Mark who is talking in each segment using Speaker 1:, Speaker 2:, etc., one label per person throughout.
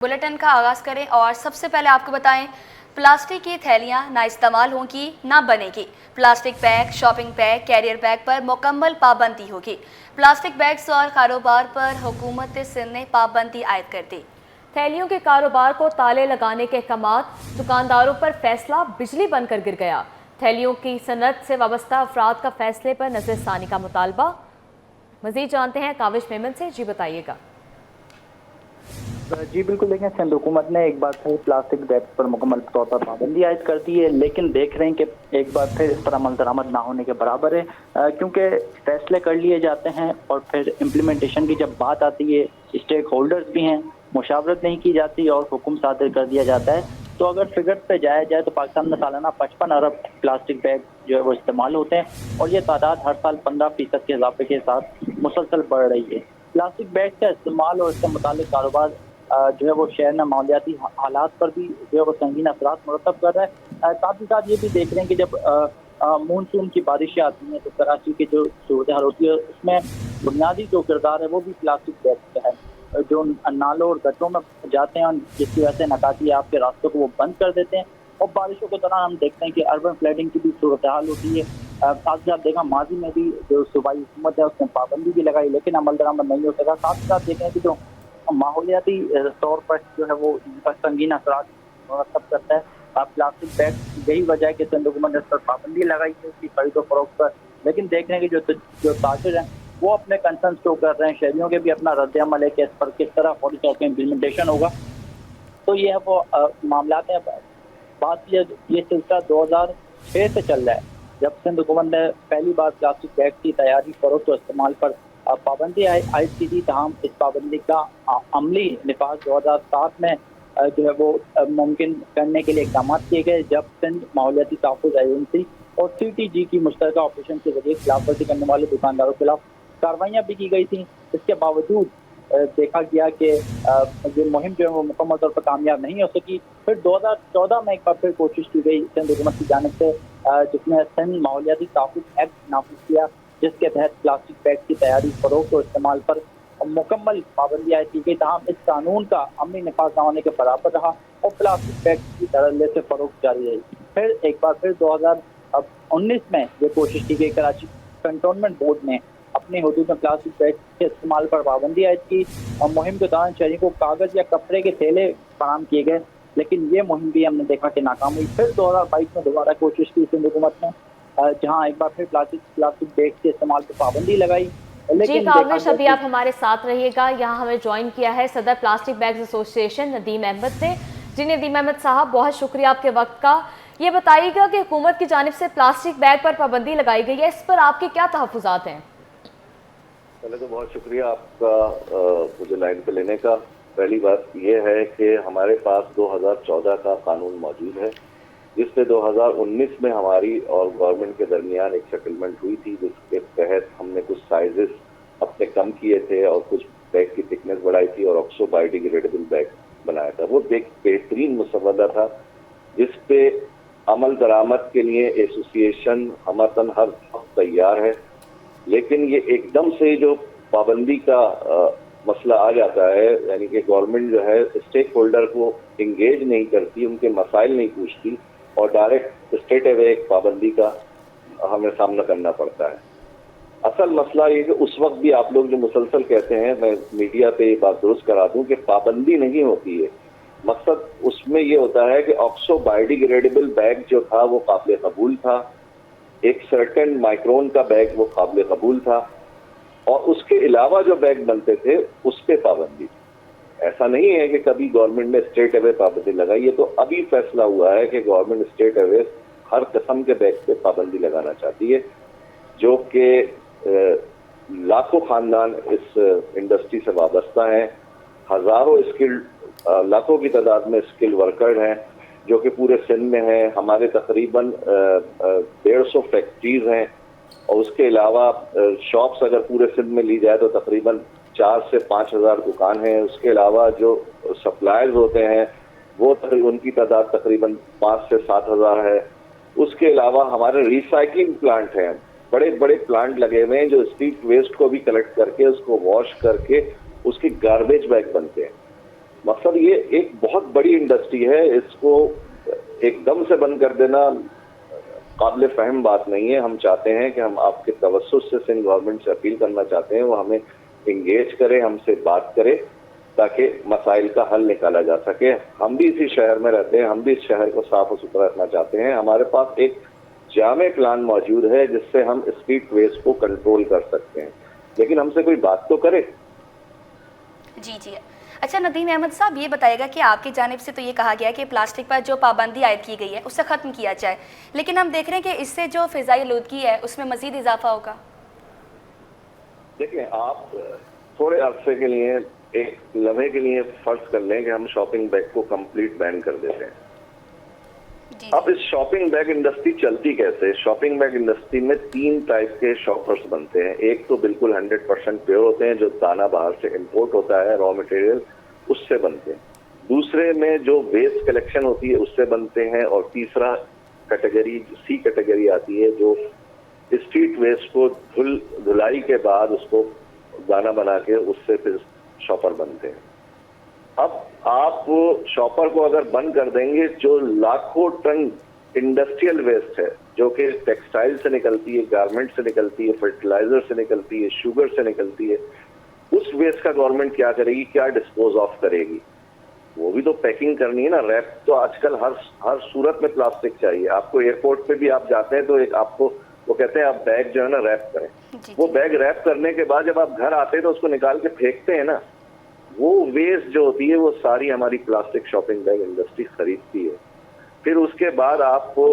Speaker 1: Bulletin का आगाज़ करें और सबसे पहले आपको बताएं, प्लास्टिक की थैलियां ना इस्तेमाल होंगी ना बनेगी। Plastic bag, shopping bag, carrier bag पर मुकम्मल पाबंदी होगी। प्लास्टिक बैग्स और कारोबार पर हुकूमत सिंध ने पाबंदी आयद कर दी।
Speaker 2: थैलियों के कारोबार को ताले लगाने के अहकामात, दुकानदारों पर फैसला बिजली बंद कर गिर गया। थैलियों की सनत से वाबस्ता अफराद का फैसले पर नज़रसानी का मुतालबा। मज़ीद जानते हैं काविश मेमन से। जी बताइएगा।
Speaker 3: जी बिल्कुल, देखें सिंध हुकूमत ने एक बार फिर प्लास्टिक बैग पर मुकम्मल तौर पर पाबंदी आयद कर दी है, लेकिन देख रहे हैं कि एक बार फिर इस पर अमल दरामद ना होने के बराबर है, क्योंकि फैसले कर लिए जाते हैं और फिर इम्प्लीमेंटेशन की जब बात आती है, स्टेक होल्डर्स भी हैं, मुशावरत नहीं की जाती और हुक्म सादर कर दिया जाता है। तो अगर फिगर्स पे जाया जाए तो पाकिस्तान में सालाना 55 अरब प्लास्टिक बैग जो है वो इस्तेमाल होते हैं और ये तादाद हर साल 15% के इजाफे के साथ मुसलसल बढ़ रही है। प्लास्टिक बैग का इस्तेमाल और इससे मुतालिक कारोबार जो है वो शहर में मालियाती हालात पर भी जो है वो संगीन असरात मुरतब कर रहा है। साथ ही साथ ये भी देख रहे हैं कि जब मानसून की बारिशें आती हैं तो कराची की जो सूरत हाल होती है उसमें बुनियादी जो किरदार है वो भी प्लास्टिक बैग का है, जो नालों और गड्ढों में जाते हैं जिसकी वजह से नकाती आपके रास्तों को वो बंद कर देते हैं। और बारिशों के दौरान हम देखते हैं कि अर्बन फ्लडिंग की भी सूरत हाल होती है। साथ ही साथ देखा माजी में भी जो सूबाई हुकूमत है उसने पाबंदी भी लगाई, लेकिन अमल दरामद नहीं हो सका। साथ ही साथ देखें कि जो माहौलियाती तौर पर जो है वो संगीन असरात मुरतब करता है प्लास्टिक बैग। यही वजह है कि सिंध हुकूमत ने इस पर पाबंदी लगाई है उसकी खरीद और फरोख्त पर, लेकिन देख रहे हैं कि जो ताजिर हैं वो अपने कंसर्न शो कर रहे हैं। शहरियों के भी अपना रद्द अमल है कि इस पर किस तरह फौरी तौर पर इम्प्लीमेंटेशन होगा। तो ये है वो मामला है। बात ये सिलसिला 2006 से चल रहा है, जब सिंध हुकूमत ने पहली बार प्लास्टिक बैग की तैयारी फरोख्त और इस्तेमाल पर पाबंदी आयद की थी। तमाम इस पाबंदी का अमली निफाज 2007 में जो है वो मुमकिन करने के लिए इकदाम किए गए, जब सिंध माहौलियाती तहफ़्फ़ुज़ एजेंसी और CTG की मुश्तरका ऑपरेशन के जरिए खिलाफ वर्जी करने वाले दुकानदारों के खिलाफ कार्रवाइयाँ भी की गई थी। इसके बावजूद देखा गया कि ये मुहिम जो है वो मुकम्मल तौर पर कामयाब नहीं हो सकी। फिर 2014 में एक बार फिर कोशिश की गई सिंध हुकूमत की जानिब से, जिसमें सिंध माहौलियाती तहफ़्फ़ुज़ एक्ट नाफिज किया, जिसके तहत प्लास्टिक बैग की तैयारी फरोख्त और इस्तेमाल पर मुकम्मल पाबंदी आयद की गई। तमाम इस कानून का अमली नफाज न होने के बराबर रहा और प्लास्टिक बैग की धड़ल्ले से फरोख्त जारी रही। फिर एक बार फिर 2019 में ये कोशिश की गई, कराची कंटोनमेंट बोर्ड ने अपने हुदूद में प्लास्टिक बैग के इस्तेमाल पर पाबंदी आयद की और मुहिम के दौरान शहरी को कागज़ या कपड़े के थैले फराहम किए गए, लेकिन ये मुहिम भी हमने देखा कि नाकाम हुई। फिर 2022 में दोबारा कोशिश की सिंध हुकूमत ने, जहां एक बार फिर प्लास्टिक बैग के इस्तेमाल पर पाबंदी लगाई।
Speaker 2: जी काविश, अभी आप हमारे साथ रहिएगा। यहाँ हमें ज्वाइन किया है सदर plastic bags association Nadeem Ahmed ने। जी नदीम अहमद साहब, बहुत शुक्रिया आपके वक्त का। ये बताइएगा कि हुकूमत की जानिब से प्लास्टिक बैग पर पाबंदी लगाई गई है, इस पर आपके क्या तहफ़्फ़ुज़ात हैं?
Speaker 4: पहले तो बहुत शुक्रिया आपका मुझे लाइन पे लेने का। पहली बात यह है कि हमारे पास 2014 का कानून मौजूद है, जिससे 2019 में हमारी और गवर्नमेंट के दरमियान एक सेटलमेंट हुई थी, जिसके तहत हमने कुछ साइजेस अपने कम किए थे और कुछ बैग की थिकनेस बढ़ाई थी और ऑक्सो बायोडिग्रेडेबल बैग बनाया था। वो एक बेहतरीन मुसवदा था, जिस पे अमल दरामद के लिए एसोसिएशन हमतन हर वक्त तैयार है। लेकिन ये एकदम से जो पाबंदी का मसला आ जाता है, यानी कि गवर्नमेंट जो है स्टेक होल्डर को इंगेज नहीं करती, उनके मसाइल नहीं पूछती और डायरेक्ट स्ट्रेट अवे एक पाबंदी का हमें सामना करना पड़ता है। असल मसला ये कि उस वक्त भी आप लोग जो मुसलसल कहते हैं, मैं मीडिया पे ये बात दुरुस्त करा दूं कि पाबंदी नहीं होती है। मकसद उसमें ये होता है कि ऑक्सो बायोडिग्रेडेबल बैग जो था वो काबिल कबूल था, एक सर्टेन माइक्रोन का बैग वो काबिल कबूल था, और उसके अलावा जो बैग बनते थे उस पर पाबंदी। ऐसा नहीं है कि कभी गवर्नमेंट ने स्ट्रेट अवे पाबंदी लगाई है, तो अभी फैसला हुआ है कि गवर्नमेंट स्ट्रेट अवे हर किस्म के बैग पे पाबंदी लगाना चाहती है, जो कि लाखों खानदान इस इंडस्ट्री से वाबस्ता हैं। हजारों स्किल्ड, लाखों की तादाद में स्किल वर्कर हैं जो कि पूरे सिंध में हैं। हमारे तकरीबन 150 फैक्ट्रीज हैं और उसके अलावा शॉप्स अगर पूरे सिंध में ली जाए तो तकरीबन 4 से 5 हज़ार दुकान हैं। उसके अलावा जो सप्लायर्स होते हैं वो उनकी तादाद तकरीबन 5 से 7 हज़ार है। उसके अलावा हमारे रिसाइकलिंग प्लांट हैं, बड़े बड़े प्लांट लगे हुए हैं जो स्ट्रीट वेस्ट को भी कलेक्ट करके उसको वॉश करके उसकी गार्बेज बैग बनते हैं। मकसद ये एक बहुत बड़ी इंडस्ट्री है, इसको एकदम से बंद कर देना काबिल फहम बात नहीं है। हम चाहते हैं कि हम आपके तवज्जुह से सिंध गवर्नमेंट से अपील करना चाहते हैं वो हमें इंगेज करे, हमसे बात करे ताकि मसाइल का हल निकाला जा सके। हम भी इसी शहर में रहते हैं, हम भी इस शहर को साफ और सुथरा रखना चाहते हैं। हमारे पास एक जामे प्लान मौजूद है जिससे हम स्ट्रीट वेस्ट को कंट्रोल कर सकते हैं, लेकिन हमसे कोई बात तो करे।
Speaker 1: जी जी। अच्छा नदीम अहमद साहब, ये बताइएगा कि आपकी जानिब से तो ये कहा गया है कि प्लास्टिक पर जो पाबंदी आयद की गई है उसे ख़त्म किया जाए, लेकिन हम देख रहे हैं कि इससे जो फ़िज़ाई आलूदगी है उसमें मज़ीद इजाफा होगा।
Speaker 4: देखिए, आप थोड़े अरसे के लिए, एक लम्हे के लिए फर्ज कर लें कि हम शॉपिंग बैग को कंप्लीट बैन कर देते हैं।
Speaker 1: जी
Speaker 4: अब इस शॉपिंग बैग इंडस्ट्री चलती कैसे? शॉपिंग बैग इंडस्ट्री में 3 टाइप के शॉपर्स बनते हैं। एक तो बिल्कुल 100% प्योर होते हैं, जो दाना बाहर से इंपोर्ट होता है, रॉ मटेरियल उससे बनते हैं। दूसरे में जो वेस्ट कलेक्शन होती है उससे बनते हैं, और तीसरा कैटेगरी सी कैटेगरी आती है जो स्ट्रीट वेस्ट को धुलाई के बाद उसको दाना बना के उससे फिर शॉपर बनते हैं। अब आप शॉपर को अगर बंद कर देंगे, जो लाखों टन इंडस्ट्रियल वेस्ट है जो कि टेक्सटाइल से निकलती है, गारमेंट से निकलती है, फर्टिलाइजर से निकलती है, शुगर से निकलती है, उस वेस्ट का गवर्नमेंट क्या करेगी, क्या डिस्पोज ऑफ करेगी? वो भी तो पैकिंग करनी है ना। रैप तो आजकल हर सूरत में प्लास्टिक चाहिए। आपको एयरपोर्ट पे भी आप जाते हैं तो एक आपको वो कहते हैं आप बैग जो है ना रैप करें। वो बैग रैप करने के बाद जब आप घर आते हैं तो उसको निकाल के फेंकते हैं ना, वो वेस्ट जो होती है वो सारी हमारी प्लास्टिक शॉपिंग बैग इंडस्ट्री खरीदती है। फिर उसके बाद आपको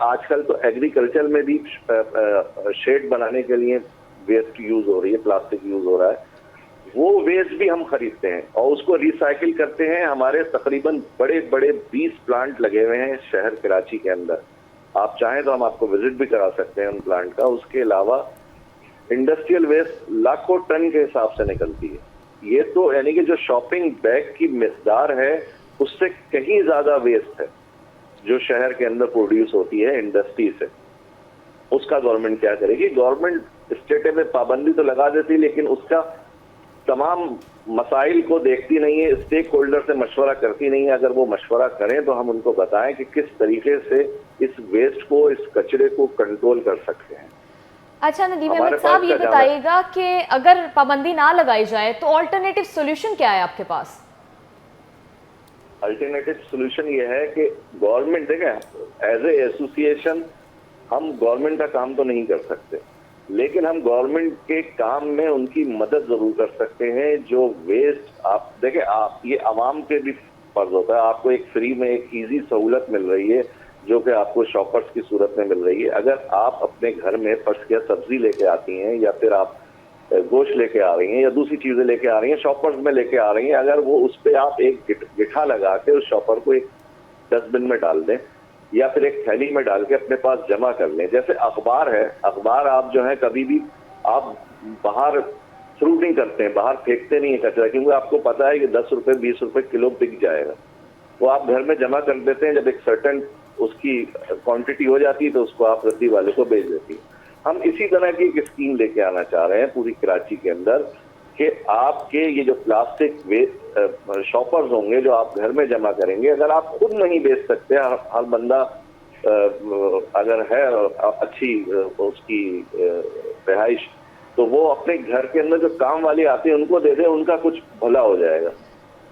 Speaker 4: आजकल तो एग्रीकल्चर में भी शेड बनाने के लिए वेस्ट यूज हो रही है, प्लास्टिक यूज हो रहा है, वो वेस्ट भी हम खरीदते हैं और उसको रिसाइकिल करते हैं। हमारे तकरीबन बड़े बड़े 20 प्लांट लगे हुए हैं शहर कराची के अंदर। आप चाहें तो हम आपको विजिट भी करा सकते हैं उन प्लांट का। उसके अलावा इंडस्ट्रियल वेस्ट लाखों टन के हिसाब से निकलती है। ये तो यानी कि जो शॉपिंग बैग की मिकदार है उससे कहीं ज्यादा वेस्ट है जो शहर के अंदर प्रोड्यूस होती है इंडस्ट्री से। उसका गवर्नमेंट क्या करेगी? गवर्नमेंट स्टेट में पाबंदी तो लगा देती है, लेकिन उसका तमाम मसाइल को देखती नहीं है, स्टेक होल्डर से मशवरा करती नहीं है। अगर वो मशवरा करें तो हम उनको बताएं कि किस तरीके से इस वेस्ट को, इस कचरे को कंट्रोल कर सकते हैं।
Speaker 2: अच्छा नदीम अहमद साहब, ये बताइएगा कि अगर पाबंदी ना लगाई जाए तो ऑल्टरनेटिव सोल्यूशन क्या है आपके पास?
Speaker 4: अल्टरनेटिव सोल्यूशन ये है कि गवर्नमेंट, देखें एज ए एसोसिएशन हम गवर्नमेंट का काम तो नहीं कर सकते, लेकिन हम गवर्नमेंट के काम में उनकी मदद जरूर कर सकते हैं। जो वेस्ट आप देखें, आप ये आवाम पे भी फर्ज होता है। आपको एक फ्री में एक इजी सहूलत मिल रही है जो कि आपको शॉपर्स की सूरत में मिल रही है। अगर आप अपने घर में फर्ज किया सब्जी लेके आती हैं या फिर आप गोश्त लेके आ रही हैं या दूसरी चीजें लेके आ रही हैं, शॉपर्स में लेके आ रही हैं, अगर वो उस पर आप एक गिठा लगा के उस शॉपर को एक डस्टबिन में डाल दें या फिर एक थैली में डाल के अपने पास जमा कर लें। जैसे अखबार है, अखबार आप जो है कभी भी आप बाहर थ्रू नहीं करते हैं, बाहर फेंकते नहीं है कचरा, क्योंकि आपको पता है कि 10 रुपए 20 रुपए किलो बिक जाएगा। वो आप घर में जमा कर देते हैं, जब एक सर्टेन उसकी क्वांटिटी हो जाती है तो उसको आप रद्दी वाले को बेच देती है। हम इसी तरह की एक स्कीम लेके आना चाह रहे हैं पूरी कराची के अंदर कि आपके ये जो प्लास्टिक वेस्ट शॉपर्स होंगे जो आप घर में जमा करेंगे, अगर आप खुद नहीं बेच सकते, हर बंदा अगर है अच्छी उसकी रिहाइश, तो वो अपने घर के अंदर जो काम वाले आते हैं उनको दे दे, उनका कुछ भला हो जाएगा।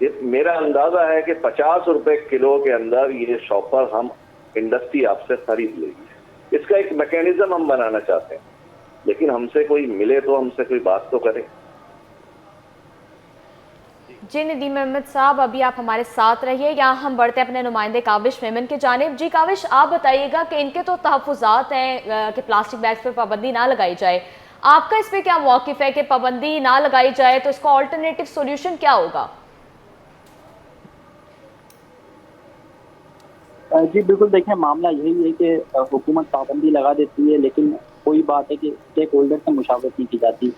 Speaker 4: ये मेरा अंदाजा है कि 50 रुपए किलो के अंदर ये शॉपर हम इंडस्ट्री आपसे खरीद लेगी। इसका एक मैकेनिज्म हम बनाना चाहते हैं, लेकिन हमसे कोई मिले तो हमसे कोई बात तो करे।
Speaker 2: जी नदीम अहमद साहब, अभी आप हमारे साथ रहिए। यहाँ हम बढ़ते हैं अपने नुमाइंदे काविश मेमन की जानिब। जी काविश, आप बताइएगा कि इनके तो तहफ़्फ़ुज़ात हैं कि प्लास्टिक बैग्स पर पाबंदी ना लगाई जाए, आपका इस पर क्या मौक़िफ़ है कि पाबंदी ना लगाई जाए तो इसका ऑल्टरनेटिव सोल्यूशन क्या होगा?
Speaker 3: जी बिल्कुल, देखें मामला यही है कि हुकूमत पाबंदी लगा देती है, लेकिन कोई बात है कि स्टेक होल्डर से मुशावरत नहीं की जाती।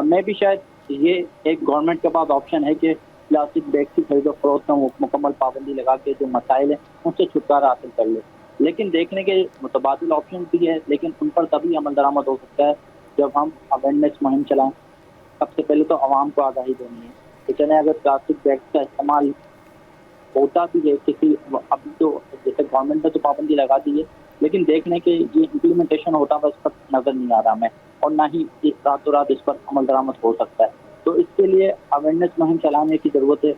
Speaker 3: मैं भी शायद ये एक गवर्नमेंट के पास ऑप्शन है कि प्लास्टिक बैग की खरीदो फरोख्त में मुकम्मल पाबंदी लगा के जो मसाइल है उनसे छुटकारा हासिल कर ले। लेकिन देखने के मुतबादिल ऑप्शन भी है, लेकिन उन पर तभी अमल दरामद हो सकता है जब हम अवेयरनेस मुहिम चलाएं। सबसे पहले तो आवाम को आगाही देनी है कि चले अगर प्लास्टिक बैग का इस्तेमाल होता भी है किसी, अभी तो जैसे गवर्नमेंट ने तो पाबंदी लगा दी है, लेकिन देखने के ये इम्प्लीमेंटेशन होता है इस पर नजर नहीं आ रहा हमें, और ना ही रातों रात इस पर अमल दरामद हो सकता है। तो इसके लिए अवेयरनेस मुहिम चलाने की ज़रूरत है।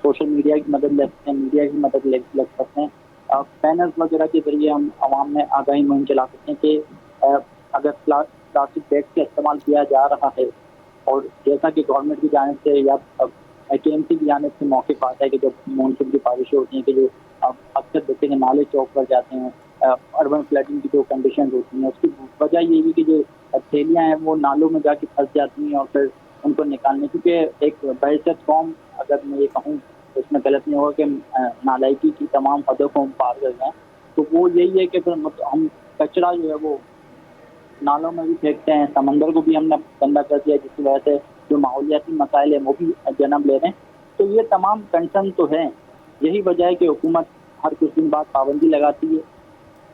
Speaker 3: सोशल मीडिया की मदद ले सकते हैं, मीडिया की मदद ले सकते हैं, बैनर्स वगैरह के जरिए हम आवाम में आगाही मुहिम चला सकते हैं कि अगर प्लास्टिक बैग का इस्तेमाल किया जा रहा है, और जैसा कि गवर्नमेंट की जानिब से या KMC की जानिब से मौके पर आता है कि जब मानसून की बारिशें होती हैं कि जो अक्सर देखते हैं नाले चौक पर जाते हैं, अर्बन फ्लडिंग की जो कंडीशन होती हैं, उसकी वजह ये भी कि जो थैलियाँ हैं वो नालों में जाके फंस जाती हैं और फिर उनको निकालने, क्योंकि एक बहसत कौम, अगर मैं ये कहूँ तो इसमें गलत नहीं होगा कि नालायकी की तमाम हदों को हम पार कर गए, तो वो यही है कि फिर हम कचरा जो है वो नालों में भी फेंकते हैं, समंदर को भी हमने गंदा कर दिया, जिसकी वजह से जो माहौलियाती मसाइल हैं वो भी जन्म ले रहे हैं। तो ये तमाम कंसर्न तो हैं, यही वजह है कि हुकूमत हर कुछ दिन बाद पाबंदी लगाती है।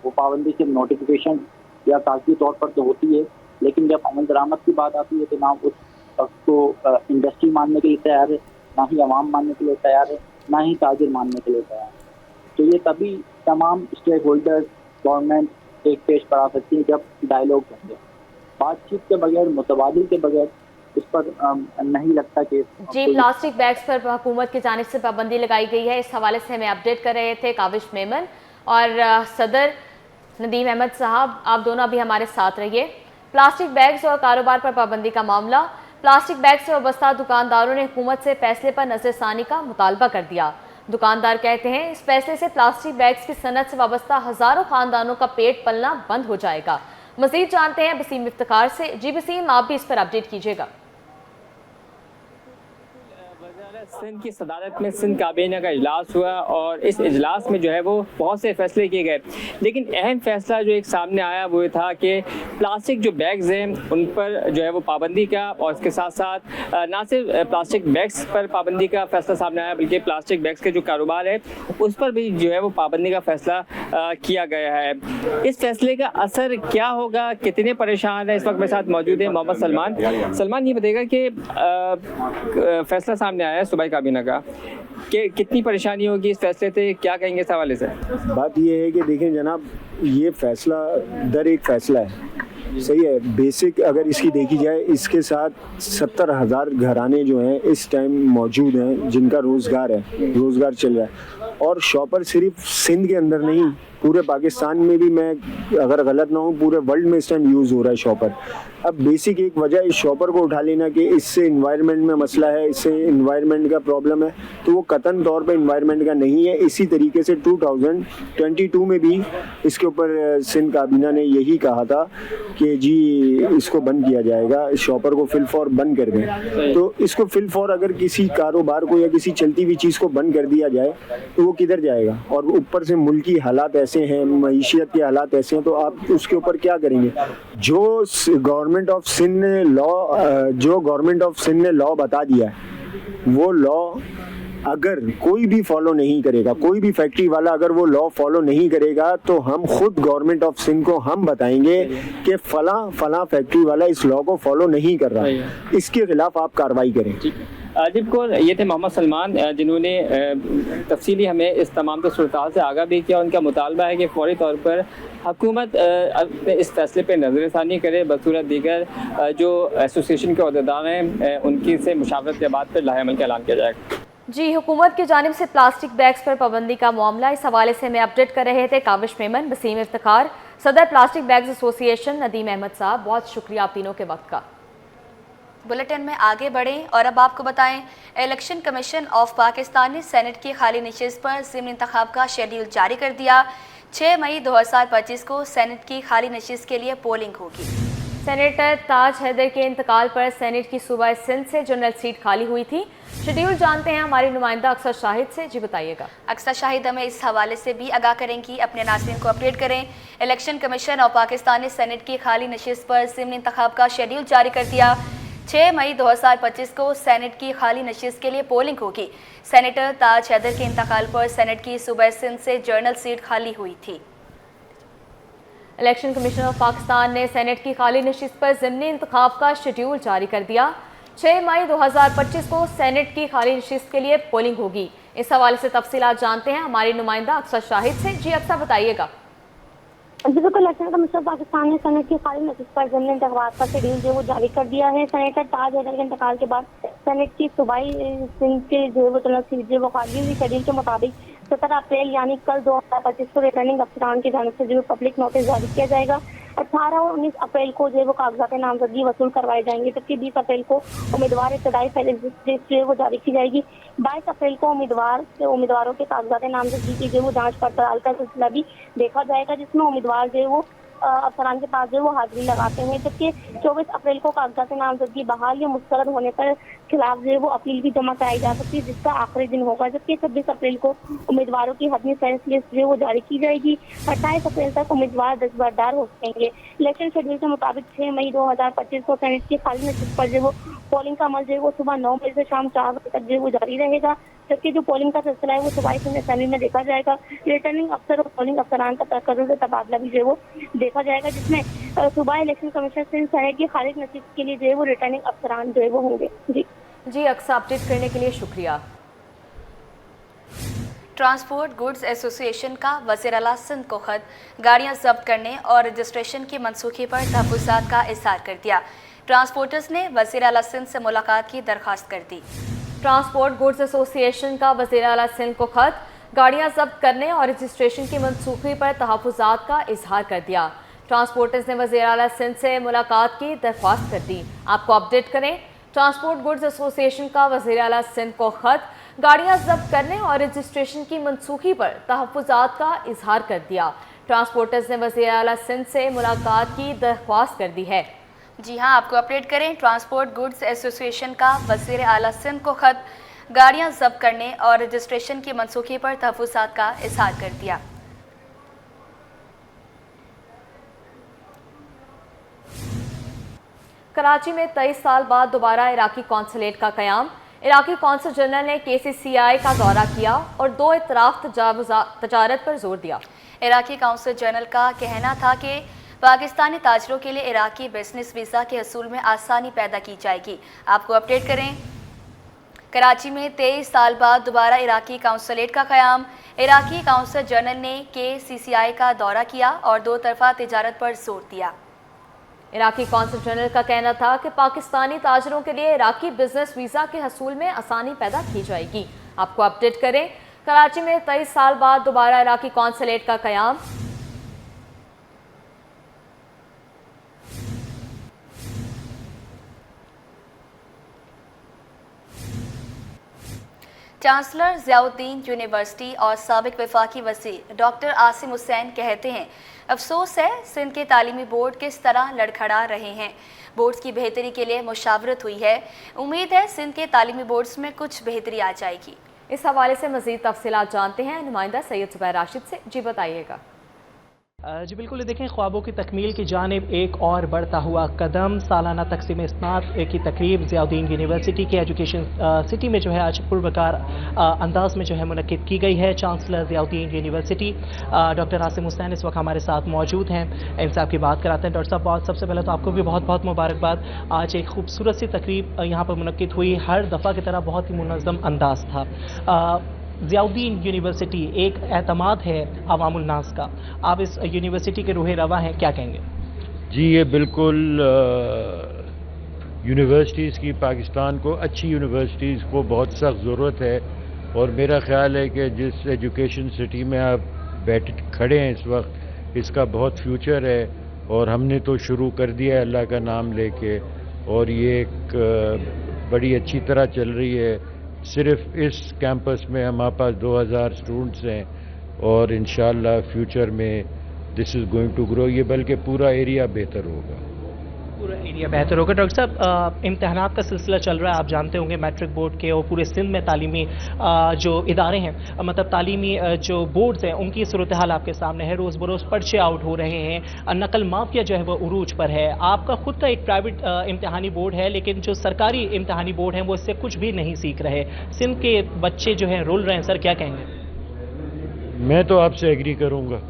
Speaker 3: वो पाबंदी सिर्फ नोटिफिकेशन या कागजी तौर पर तो होती है, लेकिन जब अमल दरामद की बात आती है तो ना उसको इंडस्ट्री मानने के लिए तैयार है, ना ही अवाम मानने के लिए तैयार है, ना ही ताजिर मानने के लिए तैयार है। तो ये तभी तमाम स्टेक होल्डर्स, गवर्नमेंट एक पेश पर आ सकती है जब डायलॉग होंगे। बातचीत के बगैर, मुतबादिल के बगैर इस पर नहीं लगता कि
Speaker 2: जी। प्लास्टिक बैग्स पर हुकूमत की जानिब से पाबंदी लगाई गई है, इस हवाले से हमें अपडेट कर रहे थे काविश मेमन और सदर नदीम अहमद साहब, आप दोनों अभी हमारे साथ रहिए। प्लास्टिक बैग्स और कारोबार पर पाबंदी का मामला, प्लास्टिक बैग से वाबस्ता दुकानदारों ने हुकूमत से फैसले पर नजरसानी का मुतालबा कर दिया। दुकानदार कहते हैं इस फैसले से प्लास्टिक बैग्स की सनत से वाबस्ता हज़ारों खानदानों का पेट पलना बंद हो जाएगा। मज़ीद जानते हैं वसीम इफ्तिखार से। जी वसीम, आप भी इस पर अपडेट कीजिएगा।
Speaker 5: सिंध की सदारत में सिंध काबीना का इजलास हुआ और इस इजलास में जो है वो बहुत से फैसले किए गए, लेकिन अहम फैसला जो एक सामने आया वो ये था कि प्लास्टिक जो बैग्स हैं उन पर जो है वो पाबंदी का, और इसके साथ साथ ना सिर्फ प्लास्टिक बैग्स पर पाबंदी का फैसला सामने आया बल्कि प्लास्टिक बैग्स के जो कारोबार है उस पर भी जो है वो पाबंदी का फैसला किया गया है। इस फैसले का असर क्या होगा, कितने परेशान हैं, इस वक्त मेरे साथ मौजूद है मोहम्मद सलमान। ये बताएगा कि फैसला सामने आया है सूबाई काबीना का, कि कितनी परेशानी होगी इस फैसले से, क्या कहेंगे इस हवाले से?
Speaker 6: बात ये है कि देखें जनाब, ये फैसला दर एक फैसला है, सही है। बेसिक अगर इसकी देखी जाए, इसके साथ 70,000 घराने जो हैं इस टाइम मौजूद हैं जिनका रोज़गार चल रहा है, और शॉपर सिर्फ सिंध के अंदर नहीं, पूरे पाकिस्तान में भी, मैं अगर गलत ना हूँ पूरे वर्ल्ड में इस टाइम यूज़ हो रहा है शॉपर। अब बेसिक एक वजह इस शॉपर को उठा लेना कि इससे इन्वायरमेंट में मसला है, इससे इन्वायरमेंट का प्रॉब्लम है, तो वो कतन तौर पे इन्वायरमेंट का नहीं है। इसी तरीके से 2022 में भी इसके ऊपर सिंध काबीना ने यही कहा था कि जी इसको बंद किया जाएगा, इस शॉपर को फिल फॉर बंद कर दें। तो इसको फिल फॉर अगर किसी कारोबार को या किसी चलती हुई चीज़ को बंद कर दिया जाए तो वो किधर जाएगा, और ऊपर से मुल्की हालात ऐसे हैं, मईशियत के हालात ऐसे हैं, तो आप उसके ऊपर क्या करेंगे? जो गवर्नमेंट ऑफ सिंध ने लॉ बता दिया है, वो लॉ अगर कोई भी फॉलो नहीं करेगा, कोई भी फैक्ट्री वाला अगर वो लॉ फॉलो नहीं करेगा, तो हम खुद गवर्नमेंट ऑफ सिंध को हम बताएंगे कि फला फैक्ट्री वाला इस लॉ को फॉलो नहीं कर रहा, इसके खिलाफ आप कार्रवाई करें।
Speaker 5: बिल्कुल, ये थे मोहम्मद सलमान जिन्होंने तफसीली हमें इस तमाम सूरत से आगाह भी किया। उनका मुतालबा है कि फौरी तौर पर हुकूमत इस फैसले पर नज़रसानी करे, बसूरत दीगर जो एसोसिएशन के अहदेदार हैं उनकी से मुशावरत के बाद फिर लाहे अमल का ऐलान किया जाएगा।
Speaker 2: जी, हुकूमत की जानिब से प्लास्टिक बैग्स पर पाबंदी का मामला, इस हवाले से हमें अपडेट कर रहे थे काविश मेमन, वसीम इफ्तिखार, सदर plastic bags association Nadeem Ahmed साहब। बहुत शुक्रिया आप तीनों के वक्त का।
Speaker 1: बुलेटिन में आगे बढ़ें और अब आपको बताएं, इलेक्शन कमीशन ऑफ पाकिस्तान ने सेनेट की खाली नशिस्त पर ज़िमनी इंतखाब का शेड्यूल जारी कर दिया। 6 मई 2025 को सेनेट की खाली नशिस्त के लिए पोलिंग होगी।
Speaker 2: सेनेटर ताज हैदर के इंतकाल पर सेनेट की सूबा सिंध से जनरल सीट खाली हुई थी। शेड्यूल जानते हैं हमारी नुमाइंदा अक्सर शाहिद से। जी बताइएगा।
Speaker 1: अक्सर शाहिद हमें इस हवाले से भी आगाह करेंगी, अपने नाज़रीन को अपडेट करें। इलेक्शन कमीशन ऑफ पाकिस्तान ने सेनेट की खाली नशिस्त पर ज़िमनी इंतखाब का शेड्यूल जारी कर दिया। 6 मई 2025 को सेनेट की खाली नशिस्त के लिए पोलिंग होगी। सेनेटर ताज हैदर के इंतकाल पर सेनेट की सूबा सिंध से जनरल सीट खाली हुई थी।
Speaker 2: इलेक्शन कमीशन ऑफ पाकिस्तान ने सेनेट की खाली नशिस्त पर ज़िमनी इंतखाब का शेड्यूल जारी कर दिया। 6 मई 2025 को सेनेट की खाली नशिस्त के लिए पोलिंग होगी। इस हवाले से तफसीलात जानते हैं हमारी नुमाइंदा अक्सर शाहिद से। जी अक्सर, बताइएगा।
Speaker 7: बिल्कुल, इलेक्शन कमीशन पाकिस्तान ने सेनेट की खाली नोटिस पर जमने इंतखाबात का शेड्यूल जो वो जारी कर दिया है। सेनेटर ताज हैदर के इंतकाल के बाद सेनेट की सूबाई सिंध के जो वो तलब सीट जो वो खाली हुई शेड्यूल के मुताबिक 17 अप्रैल यानी कल 2025 को रिटर्निंग अफसरान की जानिब से जो पब्लिक नोटिस जारी किया जाएगा। 18 और 19 अप्रैल को जो वो कागजात नामजदगी वसूल करवाए जाएंगे, जबकि 20 अप्रैल को उम्मीदवार इब्तदाई फहरिस्त जो वो जारी की जाएगी। 22 अप्रैल को उम्मीदवारों के कागजात नामजदगी की जो वो जांच पड़ताल का सिलसिला भी देखा जाएगा, जिसमें उम्मीदवार जो वो अफसरान के पास जो वो हाजिरी लगाते हैं। जबकि 24 अप्रैल को कागजात नामजदगी बहाल या मुस्तरद होने पर खिलाफ जो वो अपील भी जमा कराई जा सकती है, जिसका आखिरी दिन होगा। जबकि 26 अप्रैल को उम्मीदवारों की हतमी फहरिस्त लिस्ट जो वो जारी की जाएगी। 28 अप्रैल तक उम्मीदवार दस्तबरदार हो सकेंगे। इलेक्शन शेड्यूल के मुताबिक 6 मई 2025 को सेनेट की खाली नोटिस पर जो वो पोलिंग का अमल जो वो सुबह 9 बजे से शाम 4 बजे तक जो वो जारी रहेगा। जबकि जो पोलिंग का सिलसिला है वो सूबाई सिंध असेंबली में देखा जाएगा। रिटर्निंग अफसर और पोलिंग अफसरान का तकर्रुर तबादला भी जो वो देखा जाएगा, जिसमें सूबाई इलेक्शन कमीशन सिंध सेनेट की खाली नोटिस के लिए जो है वो रिटर्निंग अफसरान जो है वो होंगे।
Speaker 2: जी अक्सर, अपडेट करने के लिए शुक्रिया।
Speaker 1: ट्रांसपोर्ट गुड्स एसोसिएशन का वज़ीर आला सिंध को खत, गाड़ियां जब्त करने और रजिस्ट्रेशन की मनसूखी पर तहफ़्फ़ुज़ात का इज़हार कर दिया। ट्रांसपोर्टर्स ने वज़ीर आला सिंध से मुलाकात की दरख्वास्त कर दी।
Speaker 2: ट्रांसपोर्ट गुड्स एसोसिएशन का वज़ीर आला सिंध को खत, गाड़ियां जब्त करने और रजिस्ट्रेशन की मनसूखी पर तहफ़्फ़ुज़ात का इज़हार कर दिया। ट्रांसपोर्टर्स ने वज़ीर आला सिंध से मुलाकात की दरख्वास्त कर दी। आपको अपडेट करें, ट्रांसपोर्ट गुड्स एसोसिएशन का वज़ीर आला सिंध को खत, गाड़ियां जब्त करने और रजिस्ट्रेशन की मनसूखी पर तहफ़्फ़ुज़ात का इज़हार कर दिया। ट्रांसपोर्टर्स ने वज़ीर आला सिंध से मुलाकात की दरख्वास्त कर दी है।
Speaker 1: जी हाँ, आपको अपडेट करें, ट्रांसपोर्ट गुड्स एसोसिएशन का वज़ीर आला सिंध को खत, गाड़ियां जब्त करने और रजिस्ट्रेशन की मनसूखी पर तहफ़्फ़ुज़ात का इज़हार कर दिया।
Speaker 2: कराची में 23 साल बाद दोबारा इराकी कौंसलेट का क़याम। इराकी कौंसल जनरल ने KCCI का दौरा किया और दो इतराफ़ तजारत पर जोर दिया।
Speaker 1: इराकी कौंसल जनरल का कहना था कि पाकिस्तानी ताजरों के लिए इराकी बिजनेस वीज़ा के हसूल में आसानी पैदा की जाएगी। आपको अपडेट करें, कराची में 23 साल बाद दोबारा इराकी कौंसलेट का क़याम। इराकी कौंसल जनरल ने KCCI का दौरा किया और दो तरफ़ा तिजारत पर जोर दिया।
Speaker 2: इराकी कौंसल जनरल का कहना था कि पाकिस्तानी ताजरों के लिए इराकी बिजनेस वीज़ा के हसूल में आसानी पैदा की जाएगी। आपको अपडेट करें, कराची में 23 साल बाद दोबारा इराकी कौंसलेट का क़याम।
Speaker 1: चांसलर ज़ियाउद्दीन यूनिवर्सिटी और साबिक वफाकी वज़ीर डॉक्टर आसिम हुसैन कहते हैं, अफसोस है सिंध के तालीमी बोर्ड किस तरह लड़खड़ा रहे हैं। बोर्ड्स की बेहतरी के लिए मुशावरत हुई है। उम्मीद है सिंध के तालीमी बोर्ड्स में कुछ बेहतरी आ जाएगी।
Speaker 2: इस हवाले से मज़ीद तफसीलात जानते हैं नुमाइंदा सैयद ज़ुबैर राशिद से। जी बताइएगा।
Speaker 8: जी बिल्कुल, देखें ख्वाबों की तकमील की जानिब एक और बढ़ता हुआ कदम। सालाना तकसीम इस्नात की तकरीब ज़ियाउद्दीन यूनिवर्सिटी के एजुकेशन सिटी में जो है आज पुरवकार अंदाज में जो है मुनक्किद की गई है। Chancellor Ziauddin university doctor Asim Hussain इस वक्त हमारे साथ मौजूद हैं। इनसे आपकी बात कराते हैं। डॉक्टर साहब, सबसे पहले तो आपको भी बहुत बहुत मुबारकबाद। आज एक खूबसूरत सी तकरीब यहाँ पर मुनक्किद हुई, हर दफ़ा की तरह बहुत ही मुनज़्ज़म अंदाज था। ज़ियाउद्दीन यूनिवर्सिटी एक एतमाद है अवामुल नास का। आप इस यूनिवर्सिटी के रूह रवा हैं, क्या कहेंगे?
Speaker 9: जी, ये बिल्कुल यूनिवर्सिटीज़ की, पाकिस्तान को अच्छी यूनिवर्सिटीज़ को बहुत सख्त ज़रूरत है। और मेरा ख़्याल है कि जिस एजुकेशन सिटी में आप खड़े हैं इस वक्त, इसका बहुत फ्यूचर है। और हमने तो शुरू कर दिया है अल्लाह का नाम लेके, और ये एक बड़ी अच्छी तरह चल रही है। सिर्फ इस कैंपस में हमारे पास 2000 स्टूडेंट्स हैं और इंशाल्लाह फ्यूचर में this is going to grow. ये बल्कि पूरा एरिया बेहतर होगा,
Speaker 8: पूरा एरिया बेहतर होगा। डॉक्टर साहब, इम्तहानात का सिलसिला चल रहा है, आप जानते होंगे मैट्रिक बोर्ड के और पूरे सिंध में तालीमी जो इदारे हैं, मतलब तालीमी जो बोर्ड्स हैं, उनकी सूरत हाल आपके सामने है। रोज़ बरोज़ पर्चे आउट हो रहे हैं, नकल माफिया जो है वो उरूज पर है। आपका खुद का एक प्राइवेट इम्तहानी बोर्ड है, लेकिन जो सरकारी इम्तहानी बोर्ड है वो इससे कुछ भी नहीं सीख रहे। सिंध के बच्चे जो हैं रोल रहे हैं, सर क्या कहेंगे?
Speaker 9: मैं तो आपसे एग्री करूँगा,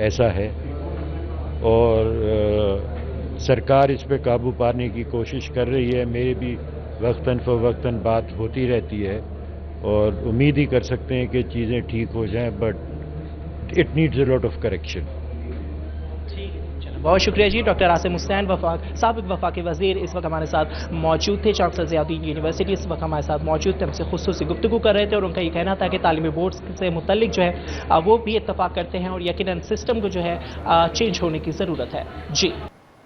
Speaker 9: ऐसा है। और सरकार इस पे काबू पाने की कोशिश कर रही है। मेरी भी वक्तन फ़वक्तन बात होती रहती है और उम्मीद ही कर सकते हैं कि चीज़ें ठीक हो जाएं, but it needs a lot of correction.
Speaker 8: बहुत शुक्रिया जी। डॉक्टर आसिम हुसैन साबिक वफाकी वज़ीर इस वक्त हमारे साथ मौजूद थे। चांसलर ज़ियाउद्दीन यूनिवर्सिटी इस वक्त हमारे साथ मौजूद थे, हमसे खुसूसी गुफ्तगू कर रहे थे और उनका ये कहना था कि तालीमी बोर्ड से मुतल्लिक जो है वो भी इत्तफाक करते हैं और यकीनन सिस्टम को जो है चेंज होने की ज़रूरत है। जी।